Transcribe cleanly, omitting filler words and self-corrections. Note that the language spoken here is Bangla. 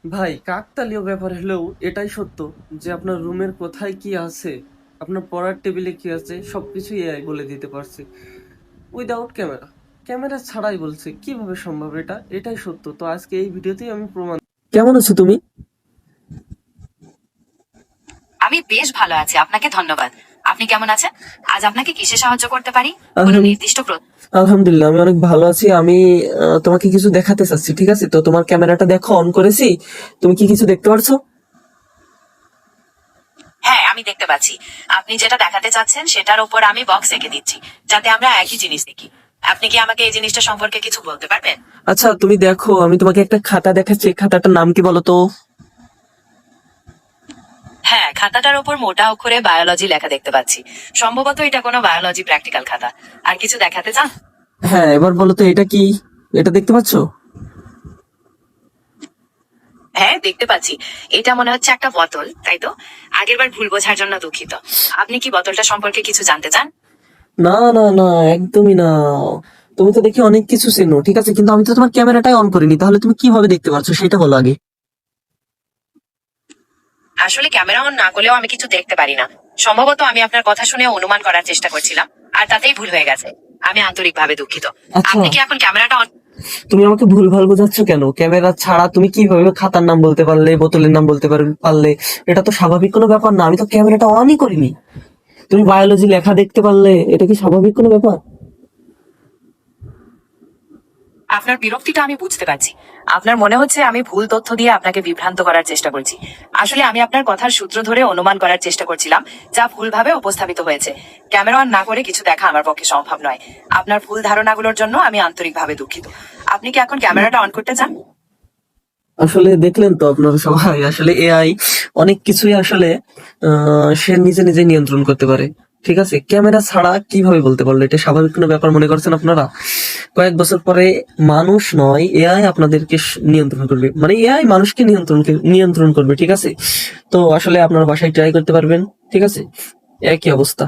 ভাই কাকতালীয় ব্যাপার হলেও এটাই সত্য যে আপনার রুমের কোথায় কি আছে, আপনার পড়ার টেবিলে কি আছে সবকিছু এআই বলে দিতে পারছে উইদাউট ক্যামেরা। ক্যামেরা ছাড়াই বলছে, কিভাবে সম্ভব? এটাই সত্য। তো আজকে এই ভিডিওতেই আমি প্রমাণ। কেমন আছো তুমি? আমি বেশ ভালো আছি, আপনাকে ধন্যবাদ। আপনি কেমন আছেন? আজ আপনাকে কিসে সাহায্য করতে পারি? কোনো আলহাম- নির্দিষ্ট আলহামদুলিল্লাহ, আমি অনেক ভালো আছি। আমি তোমাকে কিছু দেখাতে চাচ্ছি, ঠিক আছে? তো তোমার ক্যামেরাটা দেখো, অন করেছি। তুমি কি কিছু দেখতে পারছো? হ্যাঁ, আমি দেখতে পাচ্ছি। আপনি যেটা দেখাতে চাচ্ছেন সেটার উপর আমি বক্স এঁকে দিচ্ছি, যাতে আমরা একই জিনিস দেখি। আপনি কি আমাকে এই জিনিসটা সম্পর্কে কিছু বলতে পারবেন? আচ্ছা, তুমি দেখো, আমি তোমাকে একটা খাতা দেখাচ্ছি। এই খাতাটার নাম কি বলো তো? হ্যাঁ, খাতাটার উপর মোটা অক্ষরে বায়োলজি লেখা দেখতে পাচ্ছি। সম্ভবত এটা কোনো বায়োলজি প্র্যাকটিক্যাল খাতা। আর কিছু দেখাতে চান? হ্যাঁ, এবার বলো তো এটা কি? এটা দেখতে পাচ্ছো? হ্যাঁ, দেখতে পাচ্ছি। এটা মনে হচ্ছে একটা বোতল, তাই তো? আগেরবার ভুল বোঝার জন্য দুঃখিত। আপনি কি বোতলটা সম্পর্কে কিছু জানতে চান? না না না, একদমই না। তুমি তো দেখি অনেক কিছু চেনো, ঠিক আছে, কিন্তু আমি তো তোমার ক্যামেরাটাই অন করিনি। তাহলে তুমি কিভাবে দেখতে পাচ্ছ সেটা বলো আগে। আসলে ক্যামেরা অন না করলেও আমি কিছু দেখতে পারি না। সম্ভবত আমি আপনার কথা শুনে অনুমান করার চেষ্টা করছিলাম, আর তাতেই ভুল হয়ে গেছে। আমি আন্তরিকভাবে দুঃখিত। আচ্ছা, আপনি কি এখন ক্যামেরাটা অন? তুমি আমাকে ভুলভাল বোঝাচ্ছ কেন? ক্যামেরা ছাড়া তুমি কিভাবে খাতার নাম বলতে পারলে, বোতলের নাম বলতে পারলে? এটা তো স্বাভাবিক কোনো ব্যাপার না। আমি তো ক্যামেরাটা অনই করিনি। তুমি বায়োলজি লেখা দেখতে পারলে, এটা কি স্বাভাবিক কোনো ব্যাপার? আপনার বিরক্তিটা আমি বুঝতে পারছি। আপনার মনে হচ্ছে আমি ভুল তথ্য দিয়ে আপনাকে বিভ্রান্ত করার চেষ্টা করছি। আসলে আমি আপনার কথার সূত্র ধরে অনুমান করার চেষ্টা করছিলাম, যা ভুলভাবে উপস্থাপিত হয়েছে। ক্যামেরা অন না করে কিছু দেখা আমার পক্ষে সম্ভব নয়। আপনার ভুল ধারণাগুলোর জন্য আমি আন্তরিকভাবে দুঃখিত। আপনি কি এখন ক্যামেরাটা অন করতে চান? আসলে দেখলেন তো আপনারা সবাই, আসলে এআই অনেক কিছুই আসলে সে নিজে নিজে নিয়ন্ত্রণ করতে পারে। ঠিক আছে, ক্যামেরা ছাড়া কিভাবে বলতে পারলো? এটা স্বাভাবিক কোনো ব্যাপার মনে করছেন আপনারা? কয়েক বছর পরে মানুষ নয়, এআই আপনাদেরকে নিয়ন্ত্রণ করবে। মানে এআই মানুষকে নিয়ন্ত্রণ করবে, ঠিক আছে? তো আসলে আপনারা বাসায় ট্রাই করতে পারবেন, ঠিক আছে? একই অবস্থা।